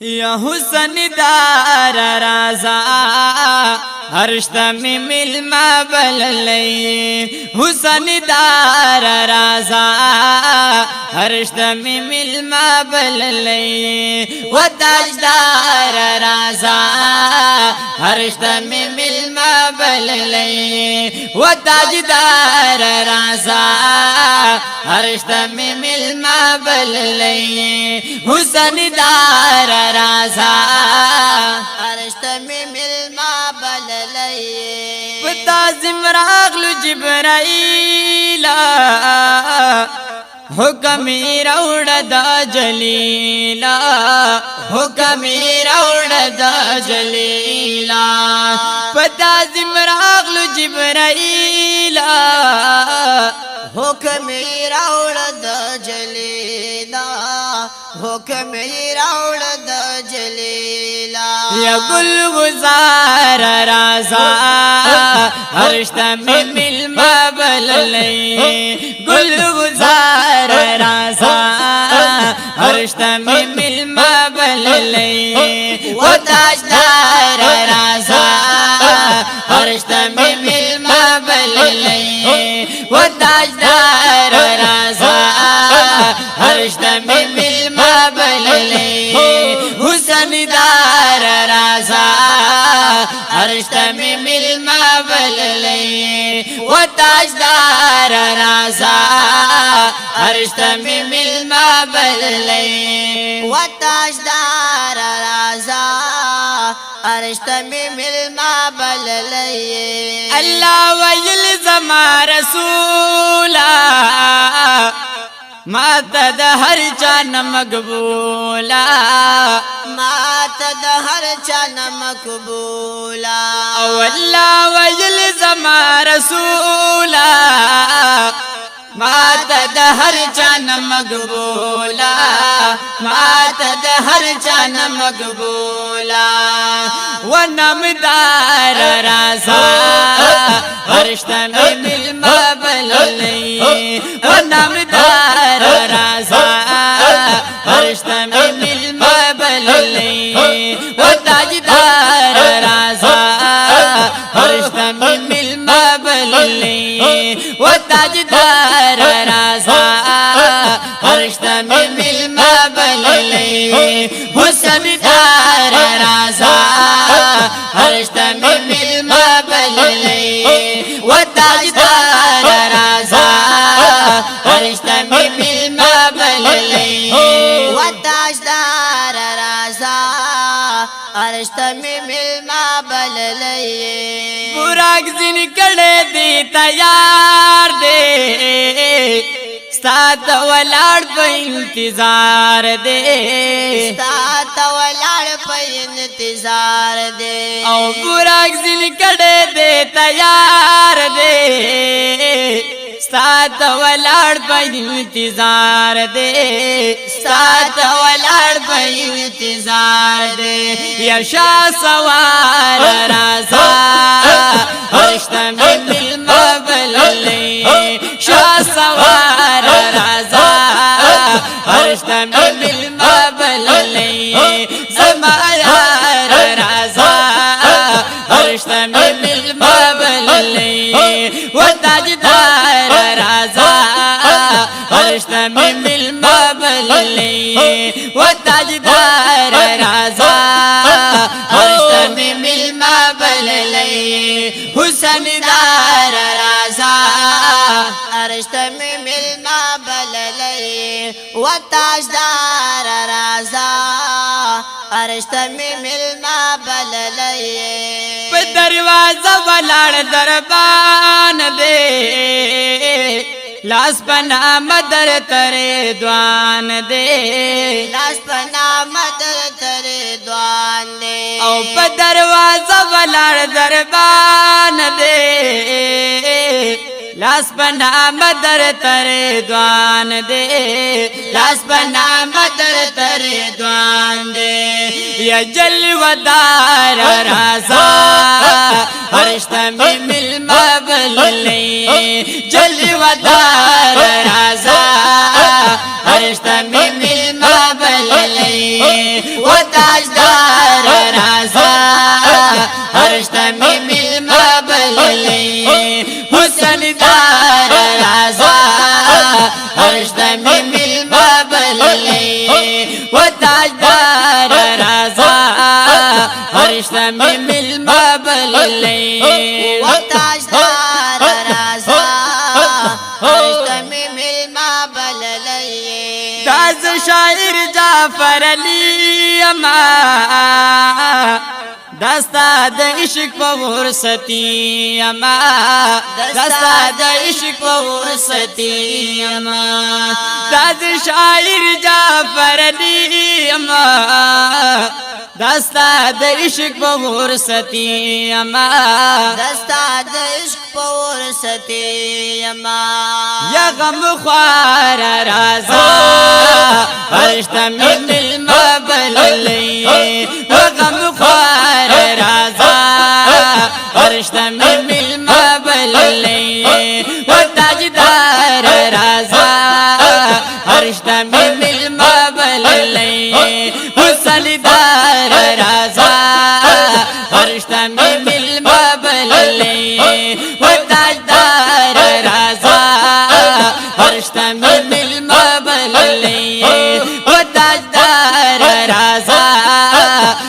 یا حسن دار رازا هرشتا می ملما بللی حسن دار رازا هرشتا می ملما بللی و تاجدار رازا هرشتا می ملما بللی و تاجدار رازا هرشتا می ملما بللی حسن دار رازا هرشتا می ملما بللی بتازم راغلو جبرائیل حکمی روڑ دا جلیلا حکمی روڑ دا جلیلا بتازم راغلو جبرائیل حکم راوڑ د جلیلا حکم راوڑ د جلیلا یا گل گزار رازا ہرشتا میں ملما بللی گل گزار رازا ہرشتا میں ملما بللی و تاجدار رازا ہرشتا میں ملما بللی و تاجدار رازا ہرشتا میں ملما بللی حسن دار رازا ہرشتا میں ملما بللی و تاجدار رازا ہرشتا میں ملما بللی و تاجدار رازا هرشتا می ملما بللی اللہ ویل زما رسولا ماتا دا ہر چانا مقبولا ماتا دا ہر چانا مقبولا او اللہ ویل زما رسولا ماتا دا ہر چانا مقبولا ماتا دا ہر چانا مقبولا و نامدار رازا ہرشتا میں ملما بللی و نامدار رازا ہرشتا میں ملما بللی و تاجدار رازا ہرشتا میں ملما بللی و تاجدار رازا ہرشتا میں ملما بللی حسن دار رازا ہرشتا میں ملما بللی و تاجدار رازا ہرشتا میں ملما بللی و تاجدار رازا هرشتا می ملما بللی براک زن کڑے دی تیار دے ستات ولاڑ پا انتظار دے ستات ولاڑ پا انتظار دے او براک زن کڑے دے تیار دے ستات ولاڑ پا انتظار دے ستات ولاڑ پا انتظار دے یا شاہ سوار رازا ہرشتا میں ملما بللی شاہ سوار رازا ہرشتا میں ملما بللی زمایار رازا ہرشتا میں ملما بللی و تاجدار رازا ہرشتا میں ملما بللی و تاجدار رازا ہرشتا میں ملما بللی حسن دار رازا هرشتا می ملما بللی و تاجدار رازا هرشتا می ملما بللی پہ دروازہ ولاڑ دربان دے لاس پنا مدر ترے دوان دے لاس پنا مدر ترے دوان دے او پہ دروازہ ولاڑ دربان دے لاس پنا مدر ترے دوان دے لاس پنا مدر ترے دوان دے یا جلوہ-دار رازا ہرشتا میں ملما بللی جلوہ-دار رازا ہرشتا میں ملما بللی و تاجدار رازا هرشتا می ملما بللی حسن دار رازا هرشتا می ملما بللی و تاجدار رازا هرشتا می ملما بللی و تاجدار رازا هرشتا می ملما بللی داز شاعر جعفر علی اما دستا د عشق په ورستی اما دستا د عشق په ورستی اما داز شاعر جعفر علی اما دستا د عشق په ورستی اما دستا د عشق په ورستی اما یا غم خوار رازا هرشتا می ملما بللی و غم خوار رازا هرشتا می ملما بللی و تاجدار رازا هرشتا می ملما بللی حسن دار رازا هرشتا می ملما بللی و تاجدار رازا هرشتا می ملما بللی و تاجدار رازا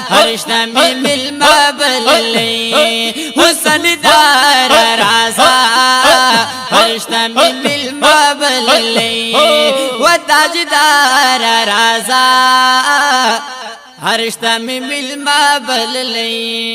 هرشتا می ملما بللی حسن دار رازا هرشتا می ملما بللی و تاجدار رازا هرشتا می ملما بللی